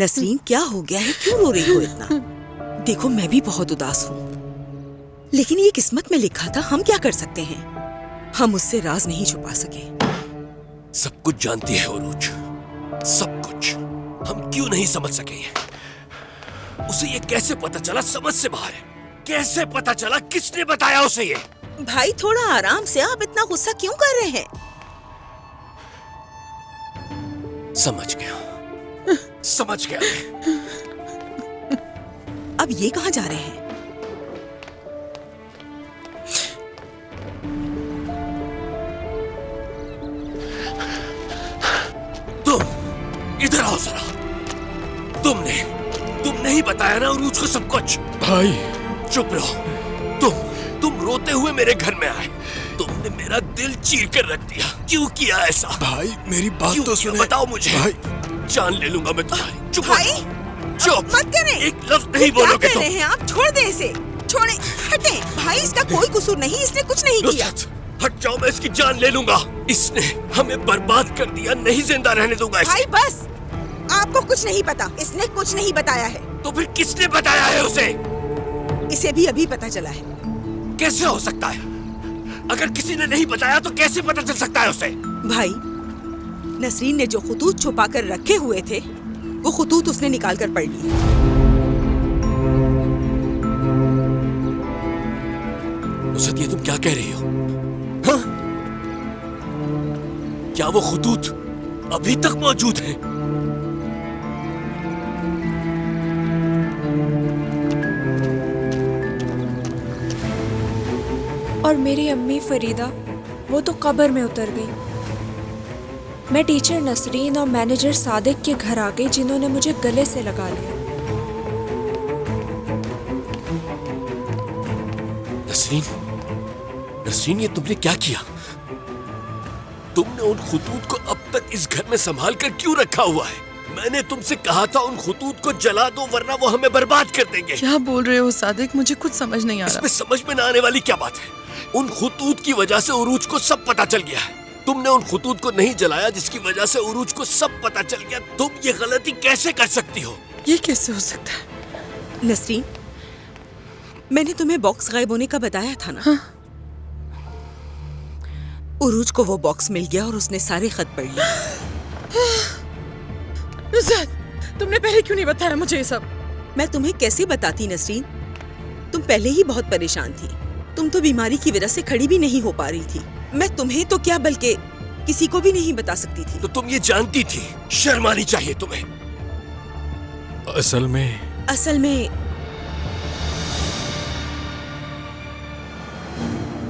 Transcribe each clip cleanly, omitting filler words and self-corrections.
नसरीन, क्या हो गया है? क्यों रो रही हो इतना? देखो, मैं भी बहुत उदास हूँ, लेकिन ये किस्मत में लिखा था। हम क्या कर सकते हैं? हम उससे राज नहीं छुपा सके। सब कुछ जानती है उरूज, सब कुछ। हम क्यों नहीं समझ सके ये? उसे ये कैसे पता चला? समझ से बाहर है। कैसे पता चला? किसने बताया उसे ये? भाई, थोड़ा आराम से। आप इतना गुस्सा क्यों कर रहे हैं? समझ गया, समझ गया। अब ये कहाँ जा रहे हैं? तुम इधर आओ जरा। तुमने ही बताया ना उरूज को सब कुछ। भाई चुप रहो। तुम रोते हुए मेरे घर में आए। तुमने मेरा दिल चीर कर रख दिया। क्यों किया ऐसा? भाई मेरी बात तो सुने। बताओ मुझे। भाई, जान ले लूंगा मैं तुम्हारी। चुप भाई, चुप मत करें। एक लफ्ज नहीं बोलोगे क्या कर तुम। रहे हैं आप? छोड़ दे इसे। छोड़े, हटे। भाई, इसका कोई कसूर नहीं। इसने कुछ नहीं किया। हट जाओ, मैं इसकी जान ले लूंगा। इसने हमें बर्बाद कर दिया। नहीं जिंदा रहने दूंगा इसे। भाई बस, आपको कुछ नहीं पता। इसने कुछ नहीं बताया है। तो फिर किसने बताया है उसे? इसे भी अभी पता चला है। कैसे हो सकता है? अगर किसी ने नहीं बताया तो कैसे पता चल सकता है उसे? भाई, नसरीन ने जो खुतूत छुपा कर रखे हुए थे, वो खुतूत उसने निकाल कर पढ़ लिए। नुसरत, ये तुम क्या कह रही हो? हाँ? क्या वो खुतूत अभी तक मौजूद हैं? और मेरी अम्मी फरीदा, वो तो कब्र में उतर गई। मैं टीचर नसरीन और मैनेजर सादिक के घर आ गई, जिन्होंने मुझे गले से लगा लिया। नसरीन, ये तुमने क्या किया? तुमने उन खुतूत को अब तक इस घर में संभाल कर क्यों रखा हुआ है? मैंने तुमसे कहा था उन खुतूत को जला दो, वरना वो हमें बर्बाद कर देंगे। क्या बोल रहे हो सादिक? मुझे कुछ समझ नहीं आ रहा। इसमें समझ में न आने वाली क्या बात है? उन खुतूत की वजह से उरूज को सब पता चल गया है। तुमने उन खुतूत को नहीं जलाया, जिसकी वजह से उरूज को सब पता चल गया। तुम ये गलती कैसे कर सकती हो? ये कैसे हो सकता है? नसरीन, मैंने तुम्हें बॉक्स गायब होने का बताया था ना? हाँ। उरूज को वो बॉक्स मिल गया और उसने सारे खत पढ़ लिए। नुसरत, तुमने पहले क्यों नहीं बताया मुझे ये सब? मैं तुम्हें कैसे बताती नसरीन? तुम पहले ही बहुत परेशान थी। तुम तो बीमारी की वजह से खड़ी भी नहीं हो पा रही थी। मैं तुम्हें तो क्या, बल्कि किसी को भी नहीं बता सकती थी। तो तुम ये जानती थी? शर्म आनी चाहिए तुम्हें। असल में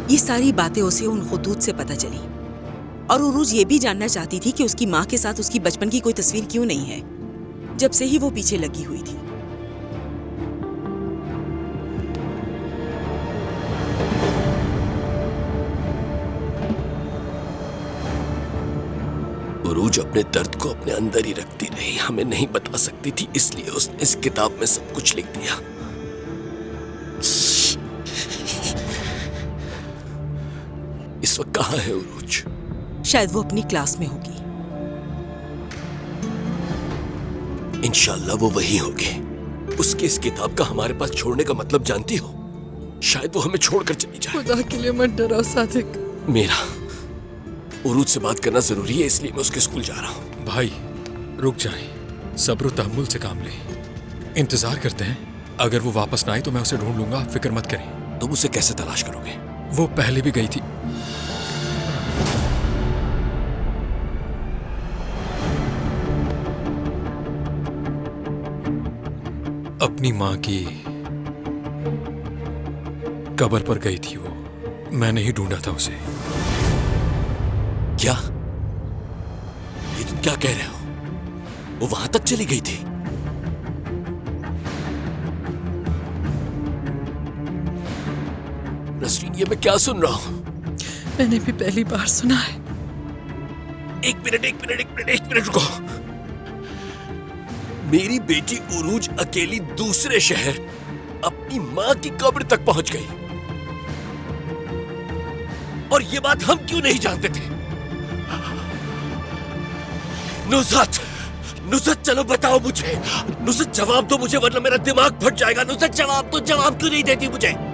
ये सारी बातें उसे उन खुतूत से पता चली, और उरूज ये भी जानना चाहती थी कि उसकी माँ के साथ उसकी बचपन की कोई तस्वीर क्यों नहीं है, जब से ही वो पीछे लगी हुई थी। उरूज अपने दर्द को अपने अंदर ही रखती रही, हमें नहीं बता सकती थी, इसलिए उसने इस किताब में सब कुछ लिख दिया। इस वक्त कहाँ है उरूज? शायद वो अपनी क्लास में होगी। इंशाल्लाह वो वही होगी। उसके इस किताब का हमारे पास छोड़ने का मतलब जानती हो? शायद वो हमें छोड़कर चली जाए। खुदा के लिए मत डराओ सादिक। मेरा उरूज से बात करना जरूरी है, इसलिए मैं उसके स्कूल जा रहा हूँ। भाई रुक जाएं, सब्र तहम्मुल से काम लें। इंतजार करते हैं। अगर वो वापस ना आए तो मैं उसे ढूंढ लूंगा, फिक्र मत करें। तुम उसे कैसे तलाश करोगे? वो पहले भी गई थी। अपनी माँ की कब्र पर गई थी वो। मैंने ही ढूंढा था उसे। क्या? ये तुम क्या कह रहे हो? वो वहां तक चली गई थी? नसरीन, ये मैं क्या सुन रहा हूं? मैंने भी पहली बार सुना है। एक मिनट रुको। मेरी बेटी उरूज अकेली दूसरे शहर अपनी माँ की कब्र तक पहुंच गई, और ये बात हम क्यों नहीं जानते थे? नुसरत, नुसरत चलो बताओ मुझे, नुसरत जवाब दो मुझे, वरना मेरा दिमाग फट जाएगा। नुसरत जवाब दो, जवाब क्यों नहीं देती मुझे?